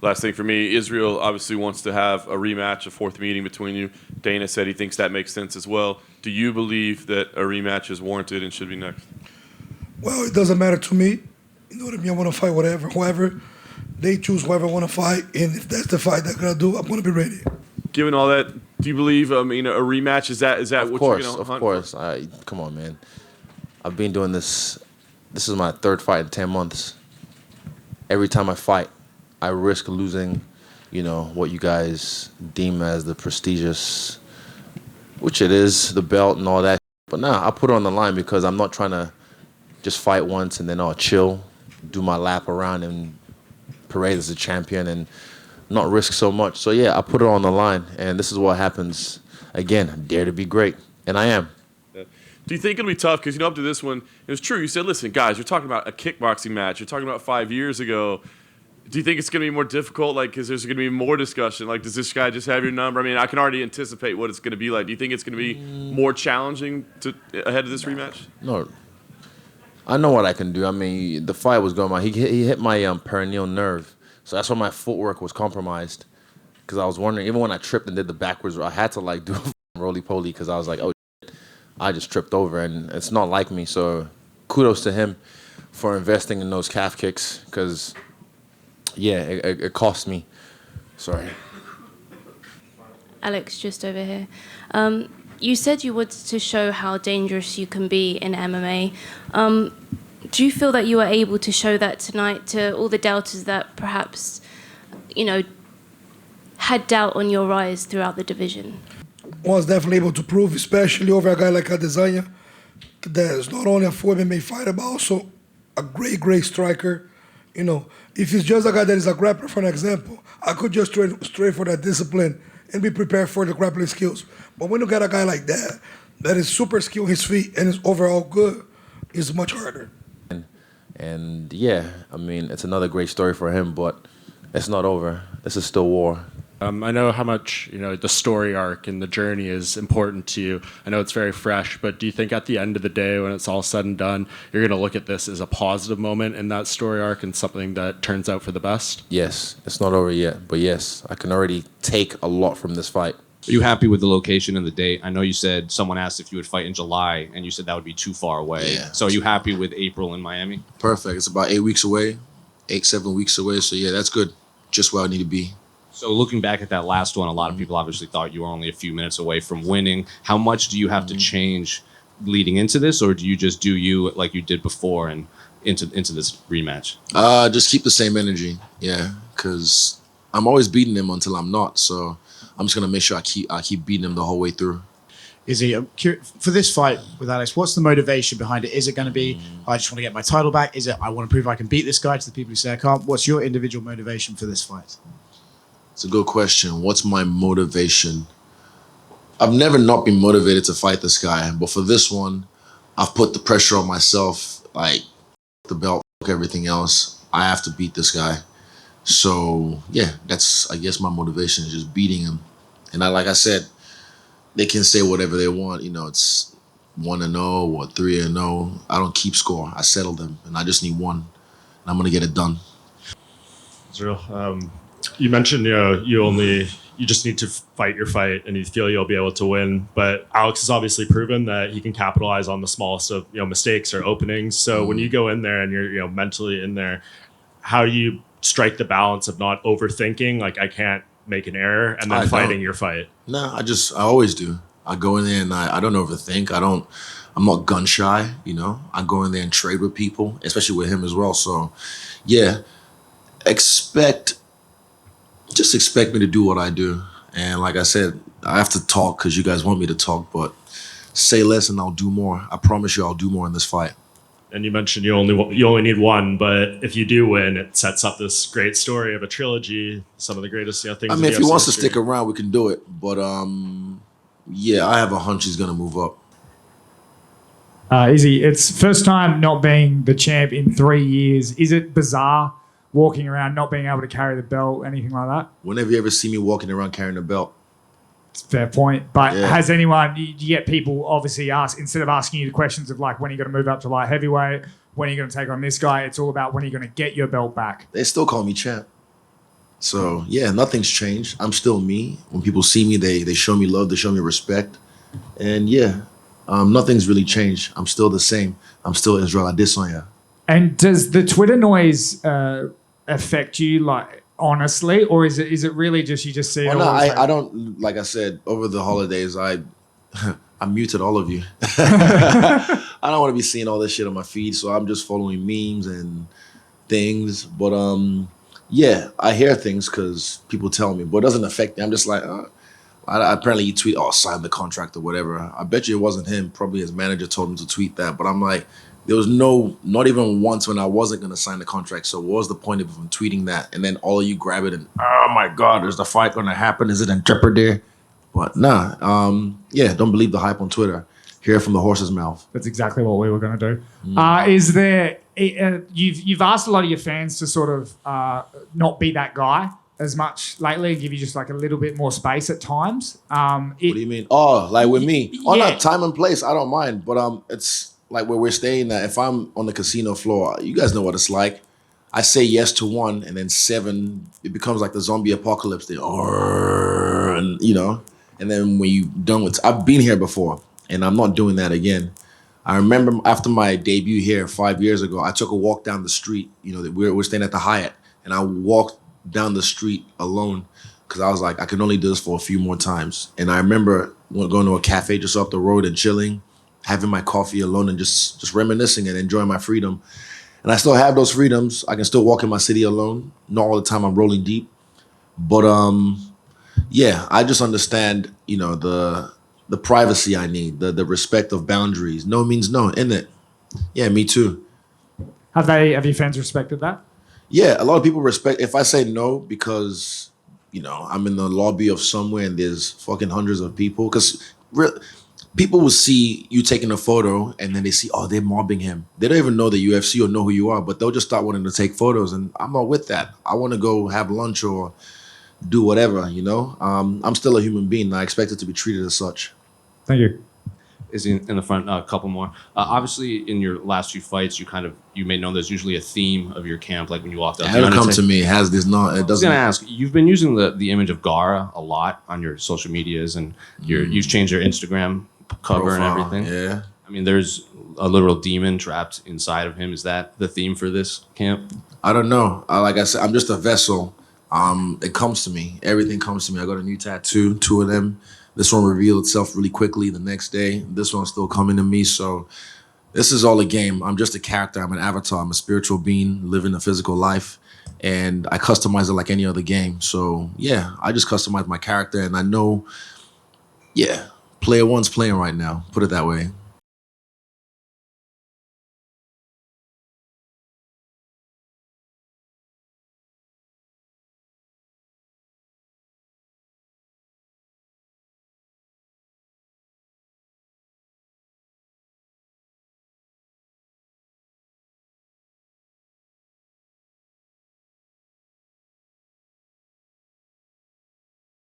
last thing for me, Israel obviously wants to have a rematch, a fourth meeting between you. Dana said he thinks that makes sense as well. Do you believe that a rematch is warranted and should be next? Well, it doesn't matter to me. You know what I mean? I want to fight whoever. They choose whoever I want to fight, and if that's the fight they're going to do, I'm going to be ready. Given all that, do you believe, a rematch, is that what you're going to hunt? Of course. Come on, man. I've been doing this. This is my third fight in 10 months. Every time I fight, I risk losing, what you guys deem as the prestigious, which it is, the belt and all that. But nah, I put it on the line because I'm not trying to just fight once and then I'll chill, do my lap around and parade as a champion and not risk so much. So yeah, I put it on the line, and this is what happens. Again, dare to be great, and I am. Do you think it'll be tough? Because up to this one, it was true. You said, listen, guys, you're talking about a kickboxing match. You're talking about 5 years ago. Do you think it's going to be more difficult? Because there's going to be more discussion. Does this guy just have your number? I mean, I can already anticipate what it's going to be like. Do you think it's going to be more challenging ahead of this rematch? No. I know what I can do. I mean, the fight was going on. He hit my perineal nerve. So that's why my footwork was compromised. Because I was wondering, even when I tripped and did the backwards, I had to do a roly-poly because I was like, oh, shit, I just tripped over. And it's not like me. So kudos to him for investing in those calf kicks because, yeah, it cost me. Sorry. Alex, just over here. You said you wanted to show how dangerous you can be in MMA. Do you feel that you were able to show that tonight to all the doubters that perhaps, had doubt on your rise throughout the division? Was definitely able to prove, especially over a guy like Adesanya, that is not only a full MMA fighter, but also a great striker. If he's just a guy that is a grappler, for an example, I could just straight for that discipline and be prepared for the grappling skills. But when you got a guy like that is super skilled on his feet and is overall good, it's much harder. And yeah, I mean, it's another great story for him, but it's not over. This is still war. I know how much the story arc and the journey is important to you. I know it's very fresh, but do you think at the end of the day, when it's all said and done, you're going to look at this as a positive moment in that story arc and something that turns out for the best? Yes, it's not over yet, but yes, I can already take a lot from this fight. Are you happy with the location and the date? I know you said someone asked if you would fight in July, and you said that would be too far away. Yeah. So are you happy with April in Miami? Perfect. It's about 8 weeks away, 7 weeks away. So yeah, that's good. Just where I need to be. So looking back at that last one, a lot of people obviously thought you were only a few minutes away from winning. How much do you have to change leading into this, or do you just do you like you did before and into this rematch? Just keep the same energy. Yeah, because I'm always beating him until I'm not. So I'm just gonna make sure I keep beating him the whole way through. Is he for this fight with Alex? What's the motivation behind it? Is it going to be I just want to get my title back? Is it I want to prove I can beat this guy to the people who say I can't? What's your individual motivation for this fight? It's a good question. What's my motivation? I've never not been motivated to fight this guy, but for this one, I've put the pressure on myself. The belt, everything else. I have to beat this guy. So yeah, that's I guess my motivation is just beating him. And like I said, they can say whatever they want. It's 1-0 or 3-0. I don't keep score. I settle them, and I just need one. And I'm gonna get it done. Israel, you mentioned you just need to fight your fight, and you feel you'll be able to win. But Alex has obviously proven that he can capitalize on the smallest of mistakes or openings. So when you go in there and you're mentally in there, how do you strike the balance of not overthinking, I can't make an error, and then fighting your fight? No, I always do. I go in there and I don't overthink. I'm not gun shy, I go in there and trade with people, especially with him as well. So yeah, just expect me to do what I do. And like I said, I have to talk because you guys want me to talk, but say less and I'll do more. I promise you I'll do more in this fight. And you mentioned you only need one, but if you do win, it sets up this great story of a trilogy, some of the greatest things. I mean, if he wants to stick around, we can do it. But yeah, I have a hunch he's gonna move up. Izzy, it's first time not being the champ in 3 years. Is it bizarre walking around not being able to carry the belt, anything like that? Whenever you ever see me walking around carrying the belt. It's a fair point. But yeah. Has anyone, you get people obviously instead of asking you the questions of when are you going to move up to light heavyweight, when are you going to take on this guy, it's all about when are you going to get your belt back. They still call me champ. So yeah, nothing's changed. I'm still me. When people see me, they show me love, they show me respect, and yeah, nothing's really changed. I'm still the same. I'm still Israel Adesanya. And does the Twitter noise affect you, like honestly, or is it really just you just see it Oh all? no, As like, I don't, like I said, over the holidays I muted all of you. I don't want to be seeing all this shit on my feed, so I'm just following memes and things. But yeah, I hear things because people tell me, but it doesn't affect me. I'm just like, apparently he tweet, oh, sign the contract or whatever. I bet you it wasn't him. Probably his manager told him to tweet that. But I'm like, there was not even once when I wasn't going to sign the contract. So what was the point of him tweeting that? And then all of you grab it and, oh my God, is the fight going to happen? Is it in jeopardy? But nah, yeah, don't believe the hype on Twitter. Hear it from the horse's mouth. that's exactly what we were going to do. Is there? You've asked a lot of your fans to sort of not be that guy as much lately, give you just like a little bit more space at times. What do you mean? Oh, like with me? Oh, Yeah. not time and place. I don't mind, but it's like where we're staying. That if I'm on the casino floor, you guys know what it's like. I say yes to one, and then seven, it becomes like the zombie apocalypse. And and then when you done with, I've been here before, and I'm not doing that again. I remember after my debut here 5 years ago, I took a walk down the street. We're staying at the Hyatt, and I walked down the street alone because I was like, I can only do this for a few more times. And I remember going to a cafe just off the road and chilling, having my coffee alone and just reminiscing and enjoying my freedom. And I still have those freedoms. I can still walk in my city alone. Not all the time I'm rolling deep. But yeah, I just understand, the privacy I need, the respect of boundaries. No means no, innit? Yeah, me too. Have your fans respected that? Yeah, a lot of people respect if I say no because, I'm in the lobby of somewhere and there's fucking hundreds of people. Because people will see you taking a photo and then they see, oh, they're mobbing him. They don't even know the UFC or know who you are, but they'll just start wanting to take photos. And I'm not with that. I want to go have lunch or do whatever. I'm still a human being. I expect it to be treated as such. Thank you. Is in the front. A couple more. Obviously, in your last few fights, you may know there's usually a theme of your camp. Like when you walked out. It'll come to me. It has this not. It I was doesn't. gonna ask. You've been using the image of Gara a lot on your social medias, and you've changed your Instagram cover and Profile, everything. yeah. I mean, there's a literal demon trapped inside of him. Is that the theme for this camp? I don't know. Like I said, I'm just a vessel. It comes to me. Everything comes to me. I got a new tattoo, 2 of them. This one revealed itself really quickly the next day. This one's still coming to me. So this is all a game. I'm just a character. I'm an avatar. I'm a spiritual being living a physical life. And I customize it like any other game. So yeah, I just customize my character. And I know, yeah, player one's playing right now. Put it that way.